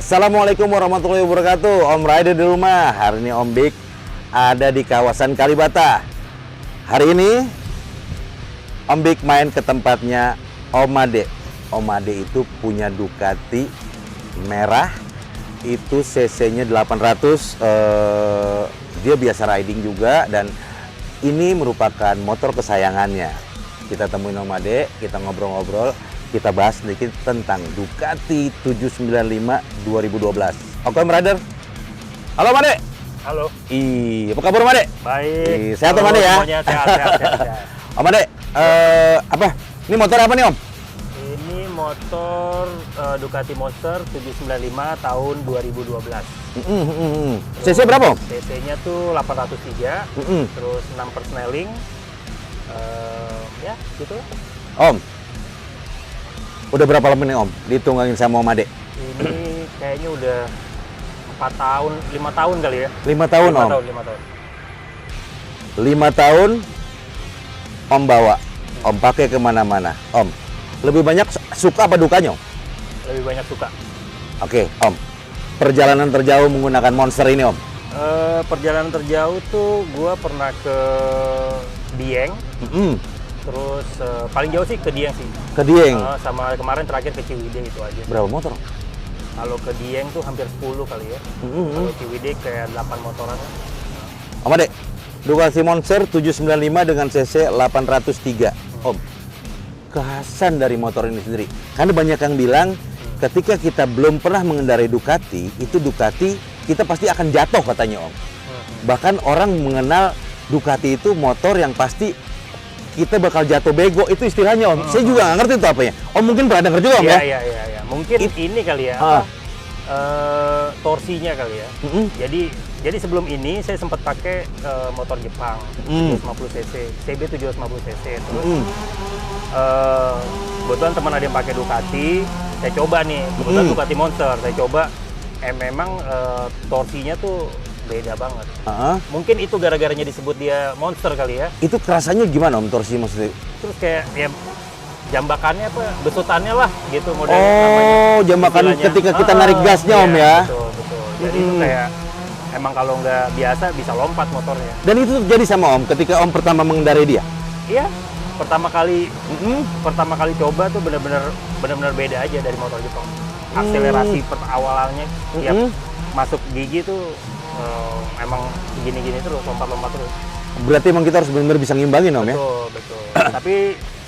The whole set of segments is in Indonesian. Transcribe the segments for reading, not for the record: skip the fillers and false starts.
Assalamualaikum warahmatullahi wabarakatuh. Om Rider di rumah. Hari ini Om Big ada di kawasan Kalibata. Hari ini Om Big main ke tempatnya Om Ade. Om Ade itu punya Ducati merah. Itu cc-nya 800. Dia biasa riding juga dan ini merupakan motor kesayangannya. Kita temuin Om Ade, kita ngobrol-ngobrol. Kita bahas sedikit tentang Ducati 795 2012. Oke, Om Rider. Halo, Om Ade. Halo. Apa kabar, Om Ade? Baik. Sehat, Om Ade ya? Semuanya sehat. Om Ade, apa? Ini motor apa nih, Om? Ini motor Ducati Monster 795 tahun 2012. CC berapa, Om? CC-nya tuh 803, terus 6 persneling. Ya, gitu. Om, udah berapa lama nih, Om, ditunggangin sama Om Ade? Ini kayaknya udah 4 tahun, 5 tahun kali ya. 5 tahun, Om? 5 tahun. 5 tahun Om bawa, Om pakai kemana-mana. Om, lebih banyak suka apa dukanya, Om? Lebih banyak suka. Oke, Om. Perjalanan terjauh menggunakan Monster ini, Om? Perjalanan terjauh tuh gua pernah ke Dieng. Terus paling jauh sih ke Dieng sih. Ke Dieng? Sama kemarin terakhir ke Ciwidey itu aja. Berapa motor? Kalau ke Dieng tuh hampir 10 kali ya. Kalau Ciwidey kayak 8 motoran. Om Ade, Ducati Monster 795 dengan cc 803. Om, kekhasan dari motor ini sendiri. Karena banyak yang bilang ketika kita belum pernah mengendarai Ducati, itu Ducati kita pasti akan jatuh katanya, Om. Bahkan orang mengenal Ducati itu motor yang pasti kita bakal jatuh bego, itu istilahnya, Om. Saya juga nggak ngerti itu apanya. Om mungkin pernah dengar juga, Om, ya? Iya. Mungkin ini kali ya, torsinya kali ya. Jadi sebelum ini saya sempat pakai motor Jepang 750 cc, CB 750 cc. Terus kebetulan teman ada yang pakai Ducati, saya coba nih, kebetulan Ducati Monster, saya coba. Memang torsinya tuh beda banget. Mungkin itu gara-garanya disebut dia monster kali ya. Itu kerasanya gimana, Om, torsi maksudnya? Terus kayak ya jambakannya apa, besutannya lah gitu modelnya. Oh, jambakan ketika kita narik gasnya, Om, ya? Betul. Jadi itu kayak emang kalau nggak biasa bisa lompat motornya. Dan itu terjadi sama Om ketika Om pertama mengendarai dia? Iya, pertama kali coba tuh benar-benar beda aja dari motor Jepang. Akselerasi awalannya tiap masuk gigi tuh emang gini-gini terus, lompat-lompat terus. Berarti emang kita harus benar-benar bisa ngimbangin, Om, ya? Betul. Tapi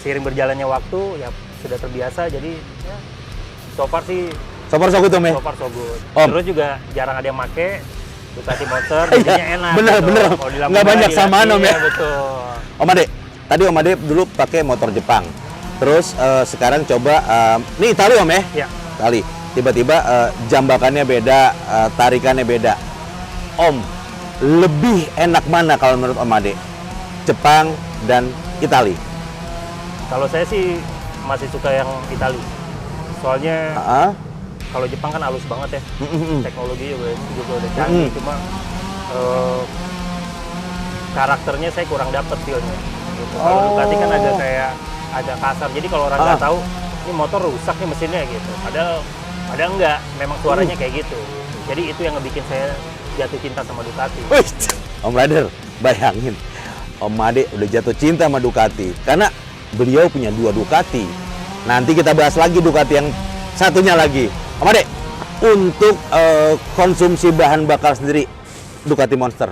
seiring berjalannya waktu ya sudah terbiasa, jadi ya so far sih So far so good, Om, ya? so far so good. Om. Terus juga jarang ada yang make Ducati Monster, jadinya enak. Bener. Nggak banyak samaan, Om, ya? Betul. Om Ade, tadi Om Ade dulu pakai motor Jepang. Terus sekarang coba, ini Itali, Om, ya? Iya. Itali. Tiba-tiba jambakannya beda, tarikannya beda. Om, lebih enak mana kalau menurut Om Ade? Jepang dan Itali? Kalau saya sih masih suka yang Itali. Soalnya kalau Jepang kan halus banget ya. Teknologi juga udah canggih, cuma karakternya saya kurang dapet feel-nya. Gitu. Kalau Ducati kan agak kasar. Jadi kalau orang nggak tahu, ini motor rusak nih mesinnya gitu. Padahal enggak, memang suaranya kayak gitu. Jadi itu yang ngebikin saya jatuh cinta sama Ducati. Om Rider, bayangin Om Ade udah jatuh cinta sama Ducati karena beliau punya 2 Ducati. Nanti kita bahas lagi Ducati yang satunya lagi. Om Ade, untuk konsumsi bahan bakar sendiri Ducati Monster.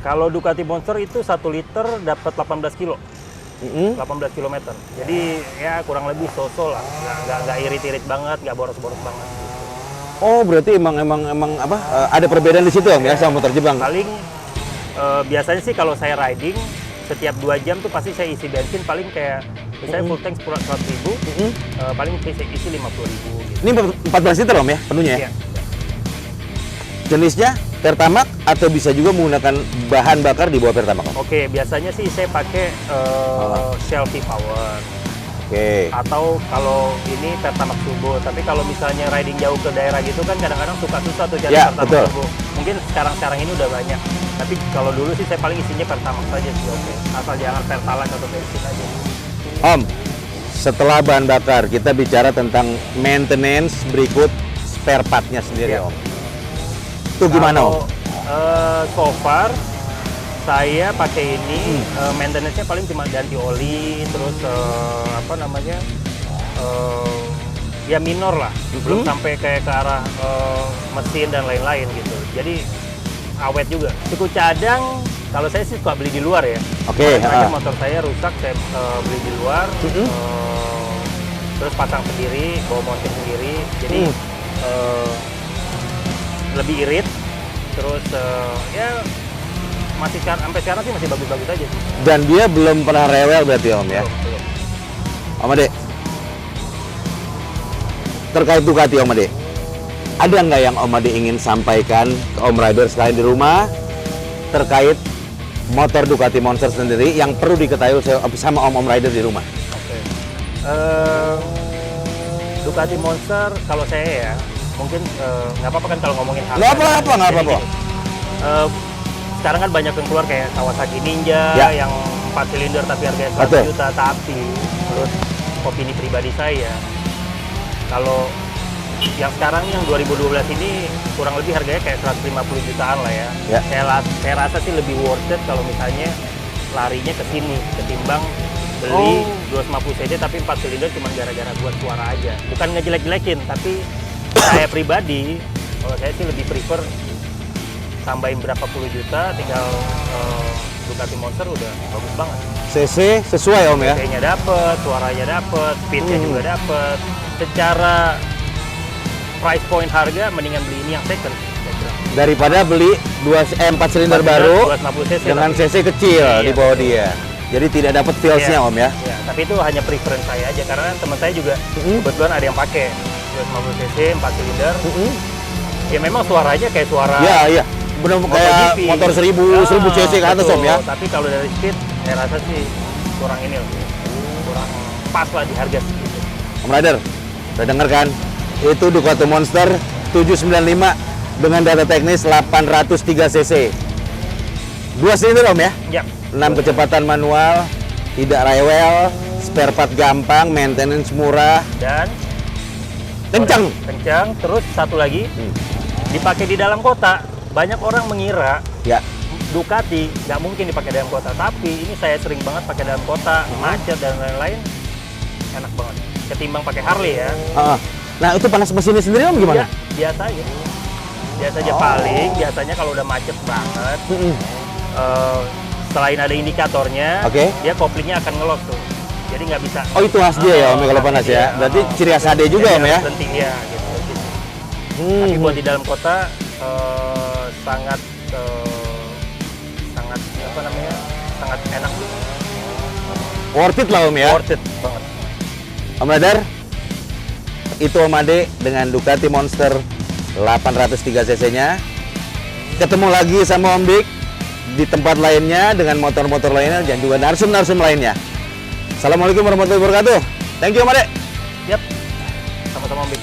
Kalau Ducati Monster itu 1 liter dapat 18 kilo. 18 km. Jadi ya kurang lebih so-so lah. Nggak irit-irit banget, nggak boros-boros banget. Oh, berarti emang apa? Ada perbedaan di situ, Om, ya, sama motor Jepang? Paling biasanya sih kalau saya riding setiap 2 jam tuh pasti saya isi bensin paling kayak misalnya full tank 100.000, paling isi 50.000 gitu. Ini 14 liter, Om, ya, penuhnya ya? Iya. Jenisnya Pertamax atau bisa juga menggunakan bahan bakar di bawah Pertamax, Om? Oke, biasanya sih saya pakai Shell V-Power. Oke. Atau kalau ini Pertamax Turbo, tapi kalau misalnya riding jauh ke daerah gitu kan kadang-kadang suka susah tuh cari Pertamax Turbo. Mungkin sekarang ini udah banyak. Tapi kalau dulu sih saya paling isinya Pertamax aja sih, oke. Asal jangan Pertalite atau bensin aja. Om, setelah bahan bakar kita bicara tentang maintenance, berikut spare partnya sendiri, Iya. Om? Itu gimana, Om? So far saya pakai ini maintenance-nya paling cuma ganti oli, terus apa namanya, ya minor lah, belum sampai kayak ke arah mesin dan lain-lain gitu. Jadi awet juga. Suku cadang kalau saya sih suka beli di luar ya. Oke, Terakhir motor saya rusak, saya beli di luar, terus pasang sendiri, bawa mounting sendiri. Jadi lebih irit. Terus ya masih sampai sekarang sih masih bagus-bagus aja sih. Dan dia belum pernah rewel berarti, Om, ya? Belum. Om Ade, terkait Ducati, Om Ade, ada nggak yang Om Ade ingin sampaikan ke Om Rider sekalian di rumah terkait motor Ducati Monster sendiri yang perlu diketahui sama Om Rider di rumah? Oke. Ducati Monster kalau saya ya mungkin nggak apa-apa kan kalau ngomongin harga. Nggak apa-apa, nggak Jadi apa-apa. gini, sekarang kan banyak yang keluar kayak Kawasaki Ninja Ya. yang 4 silinder tapi harganya 100 Betul. juta. Tapi menurut opini pribadi saya, kalau yang sekarang yang 2012 ini kurang lebih harganya kayak 150 jutaan lah ya. Ya. Saya rasa sih lebih worth it kalau misalnya larinya ke sini ketimbang beli 250 cc tapi 4 silinder cuma gara-gara buat suara aja. Bukan ngejelek-jelekin, tapi saya pribadi kalau saya sih lebih prefer tambahin berapa puluh juta, tinggal Ducati Monster udah bagus banget. CC sesuai, Om, ya? CC-nya dapet, suaranya dapet, speednya juga dapet. Secara price point harga mendingan beli ini yang second. Saya kira. Daripada beli 4 silinder baru 250 cc dengan tapi- CC kecil Iya, di bawah dia. Jadi tidak dapat feels-nya, Iya. Om, ya? Ya, tapi itu hanya preference saya aja karena teman saya juga kebetulan ada yang pakai 250 cc 4 silinder. Ya memang suaranya kayak suara Iya, iya. Benar kayak MotoGP. motor 1000 cc ke atas, betul. Om, ya? Tapi kalau dari speed, saya rasa sih kurang ini loh. Kurang pas lah di harga segitu. Om Rider, udah denger kan? Itu Ducati Monster 795 dengan data teknis 803 cc. 2 silinder, Om, ya? Ya. 6 kecepatan manual, tidak rewel, spare part gampang, maintenance murah, Dan kencang. kencang. Terus satu lagi, dipakai di dalam kota. Banyak orang mengira Ya, Ducati nggak mungkin dipakai dalam kota, tapi ini saya sering banget pakai dalam kota, macet dan lain-lain, enak banget. Ketimbang pakai Harley ya. Nah, itu panas mesinnya sendiri, Om, gimana? Ya, biasa aja. Biasa aja paling, biasanya kalau udah macet banget, selain ada indikatornya, Oke. dia koplingnya akan ngelos tuh. Jadi nggak bisa. Oh, itu khas dia ya, Om, kalau panas ya? Berarti ciri khas HD juga, Om, ya? Berhenti ya, gitu. Tapi buat di dalam kota sangat apa namanya, sangat enak, Worth it lah, Om, ya? worth it banget. Om Rider, itu Om Ade dengan Ducati Monster 803 cc-nya. Ketemu lagi sama Om Dik di tempat lainnya dengan motor-motor lainnya dan juga narsum-narsum lainnya. Assalamualaikum warahmatullahi wabarakatuh. Thank you, Om Ade. Yap, sama-sama Om Bik.